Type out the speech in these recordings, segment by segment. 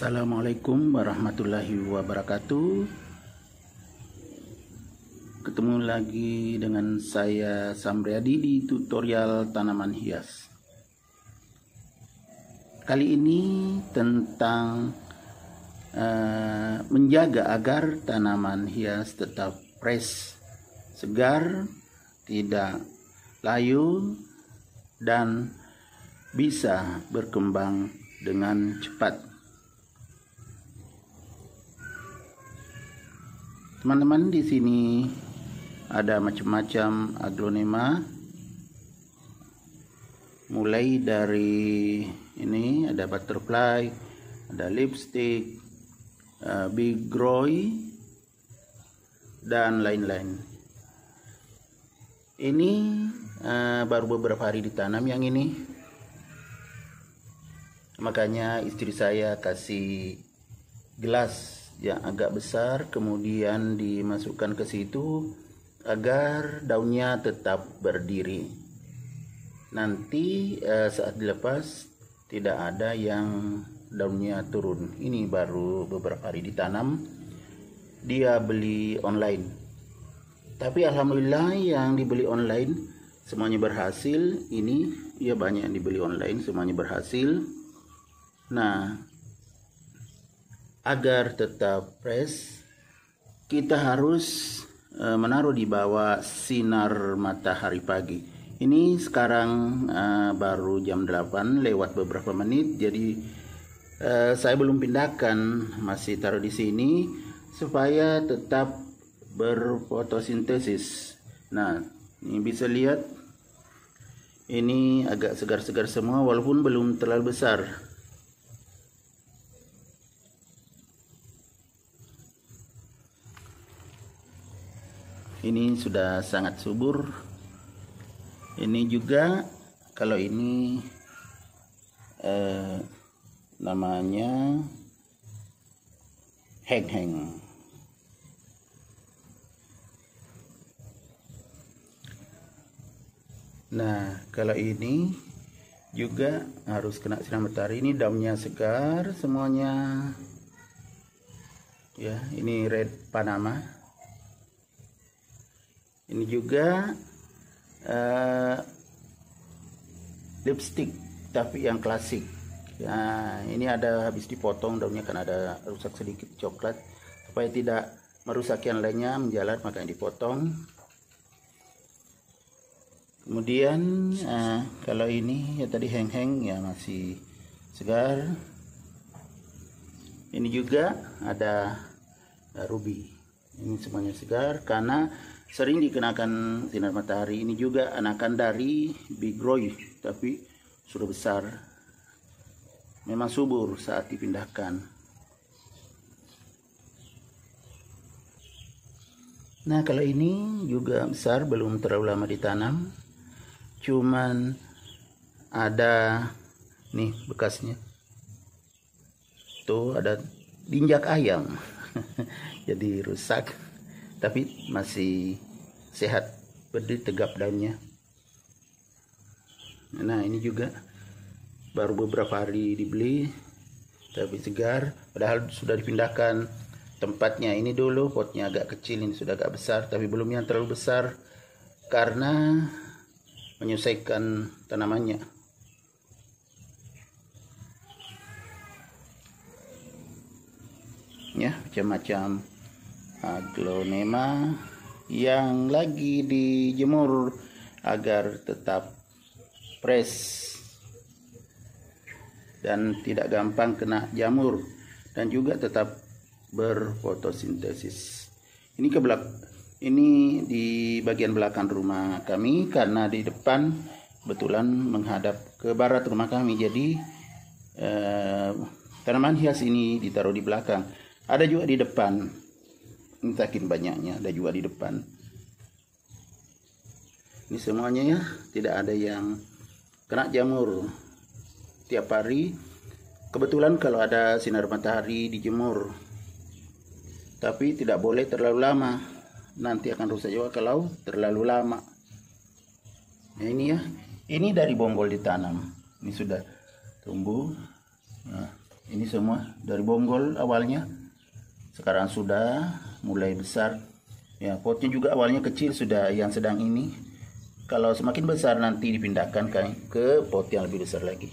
Assalamualaikum warahmatullahi wabarakatuh. Ketemu lagi dengan saya Samriadi di tutorial tanaman hias. Kali ini tentang menjaga agar tanaman hias tetap fresh, segar, tidak layu, dan bisa berkembang dengan cepat. Teman-teman, di sini ada macam-macam aglonema, mulai dari ini ada butterfly, ada lipstick, big groy, dan lain-lain. Ini baru beberapa hari ditanam yang ini, makanya istri saya kasih gelas yang agak besar, kemudian dimasukkan ke situ agar daunnya tetap berdiri. Nanti saat dilepas tidak ada yang daunnya turun. Ini baru beberapa hari ditanam, dia beli online, tapi alhamdulillah yang dibeli online semuanya berhasil. Ini ya banyak yang dibeli online, semuanya berhasil. Nah, agar tetap fresh, kita harus menaruh di bawah sinar matahari pagi. Ini sekarang baru jam 8 lewat beberapa menit, jadi saya belum pindahkan, masih taruh di sini supaya tetap berfotosintesis. Nah, ini bisa lihat, ini agak segar-segar semua walaupun belum terlalu besar. Ini sudah sangat subur. Ini juga, kalau ini namanya heng-heng. Nah, kalau ini juga harus kena sinar matahari. Ini daunnya segar semuanya. Ya, ini red Panama. Ini juga lipstick, tapi yang klasik. Ya, ini ada habis dipotong daunnya, kan ada rusak sedikit coklat, supaya tidak merusak yang lainnya menjalar, makanya dipotong. Kemudian kalau ini ya tadi heng-heng, ya masih segar. Ini juga ada ruby. Ini semuanya segar karena sering dikenakan sinar matahari. Ini juga anakan dari big groy, tapi sudah besar, memang subur saat dipindahkan. Nah, kalau ini juga besar, belum terlalu lama ditanam, cuman ada nih bekasnya tuh, ada diinjak ayam jadi rusak, tapi masih sehat, berdiri tegap daunnya. Nah, ini juga baru beberapa hari dibeli, tapi segar, padahal sudah dipindahkan tempatnya. Ini dulu potnya agak kecil, ini sudah agak besar, tapi belum yang terlalu besar karena menyesuaikan tanamannya. Ya, macam-macam aglonema yang lagi dijemur agar tetap fresh dan tidak gampang kena jamur, dan juga tetap berfotosintesis. Ini ini di bagian belakang rumah kami, karena di depan kebetulan menghadap ke barat rumah kami, jadi tanaman hias ini ditaruh di belakang. Ada juga di depan, ini saking banyaknya, ada juga di depan. Ini semuanya ya, tidak ada yang kena jamur tiap hari. Kebetulan kalau ada sinar matahari dijemur, tapi tidak boleh terlalu lama, nanti akan rusak juga kalau terlalu lama. Nah, ini ya, ini dari bonggol ditanam, ini sudah tumbuh. Nah, Ini semua dari bonggol awalnya, sekarang sudah mulai besar. Ya, potnya juga awalnya kecil, sudah yang sedang ini. Kalau semakin besar nanti dipindahkan ke pot yang lebih besar lagi.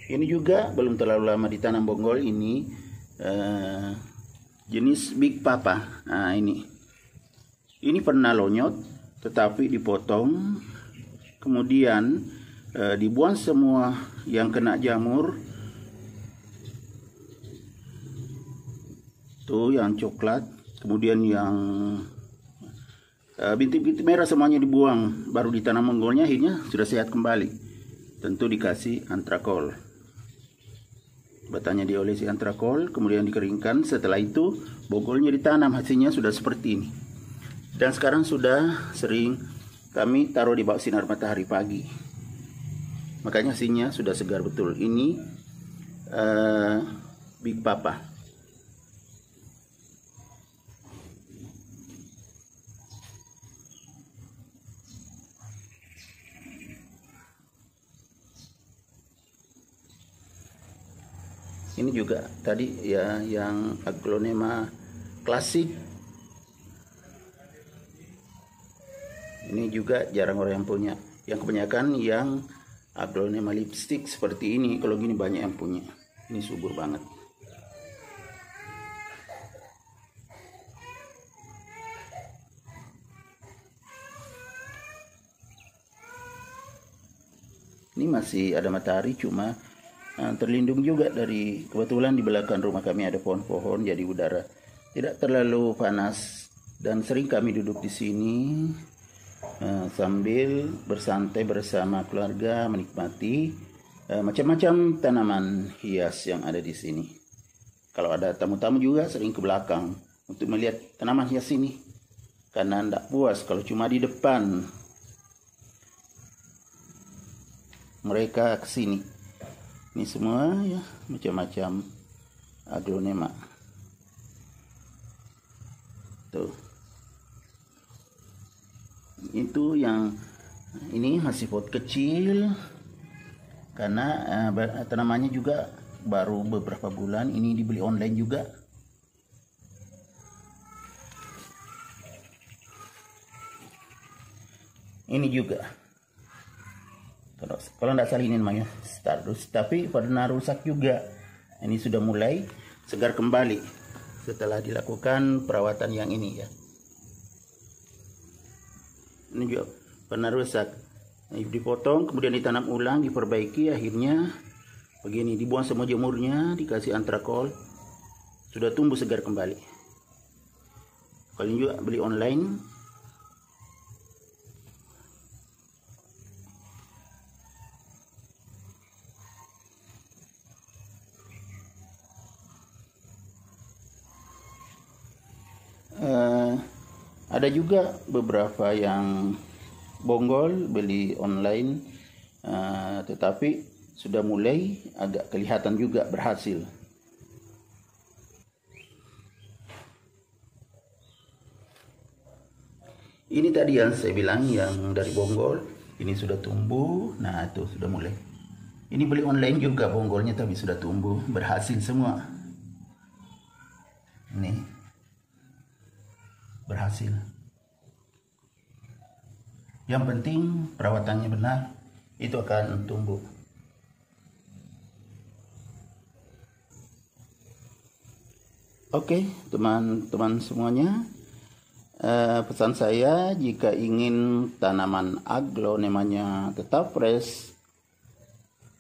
Ini juga belum terlalu lama ditanam bonggol. Ini jenis Big Papa. Nah, ini pernah lonyot, tetapi dipotong, kemudian dibuang semua yang kena jamur. Tuh yang coklat, kemudian yang bintik-bintik merah semuanya dibuang, baru ditanam bonggolnya, akhirnya sudah sehat kembali. Tentu dikasih antrakol. Batangnya diolesi antrakol, kemudian dikeringkan. Setelah itu bonggolnya ditanam, hasilnya sudah seperti ini. Dan sekarang sudah sering kami taruh di bawah sinar matahari pagi. Makanya hasilnya sudah segar betul. Ini Big Papa. Ini juga tadi ya yang Aglonema klasik. Ini juga jarang orang yang punya. Yang kebanyakan yang Aglonema lipstick seperti ini. Kalau gini banyak yang punya. Ini subur banget. Ini masih ada matahari, cuma terlindung juga dari kebetulan di belakang rumah kami ada pohon-pohon, jadi udara tidak terlalu panas. Dan sering kami duduk di sini sambil bersantai bersama keluarga, menikmati macam-macam tanaman hias yang ada di sini. Kalau ada tamu-tamu juga sering ke belakang untuk melihat tanaman hias ini, karena tidak puas kalau cuma di depan. Mereka ke sini. Ini semua ya macam-macam Aglonema. Tuh. Itu yang ini masih pot kecil karena tanamannya juga baru beberapa bulan. Ini dibeli online juga. Ini juga. Kalau tidak salah ini namanya Stardust, tapi pernah rusak juga. Ini sudah mulai segar kembali setelah dilakukan perawatan yang ini ya. Ini juga pernah rusak. Ini dipotong, kemudian ditanam ulang, diperbaiki, akhirnya begini, dibuang semua jemurnya, dikasih antrakol, sudah tumbuh segar kembali. Kalau juga beli online. Ada juga beberapa yang bonggol beli online, tetapi sudah mulai agak kelihatan juga berhasil. Ini tadi yang saya bilang yang dari bonggol, ini sudah tumbuh. Nah itu sudah mulai. Ini beli online juga bonggolnya, tapi sudah tumbuh, berhasil semua. Ini berhasil. Yang penting perawatannya benar, itu akan tumbuh. Oke, teman-teman semuanya, pesan saya, jika ingin tanaman aglonemanya tetap fresh,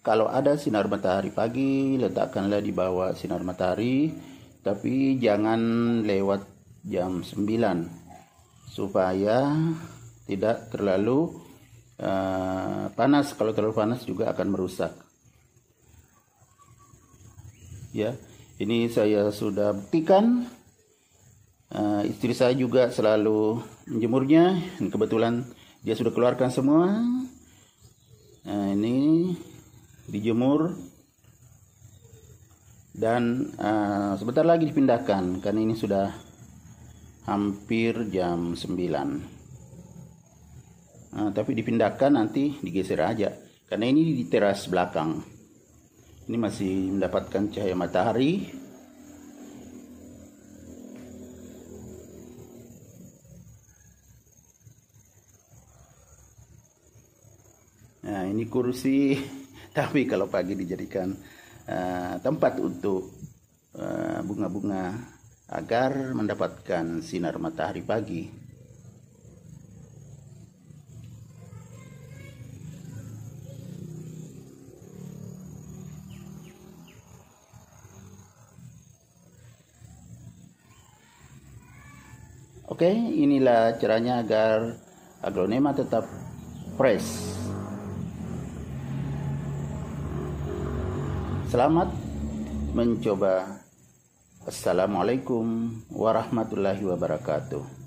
kalau ada sinar matahari pagi, letakkanlah di bawah sinar matahari, tapi jangan lewat jam 9 supaya tidak terlalu panas. Kalau terlalu panas juga akan merusak. Ya, ini saya sudah buktikan. Istri saya juga selalu menjemurnya. Kebetulan dia sudah keluarkan semua. Ini dijemur dan sebentar lagi dipindahkan karena ini sudah hampir jam 9. Tapi dipindahkan nanti digeser aja karena ini di teras belakang. Ini masih mendapatkan cahaya matahari. Nah, ini kursi, tapi kalau pagi dijadikan tempat untuk bunga-bunga agar mendapatkan sinar matahari pagi. Oke, inilah caranya agar aglonema tetap fresh. Selamat mencoba. Assalamualaikum warahmatullahi wabarakatuh.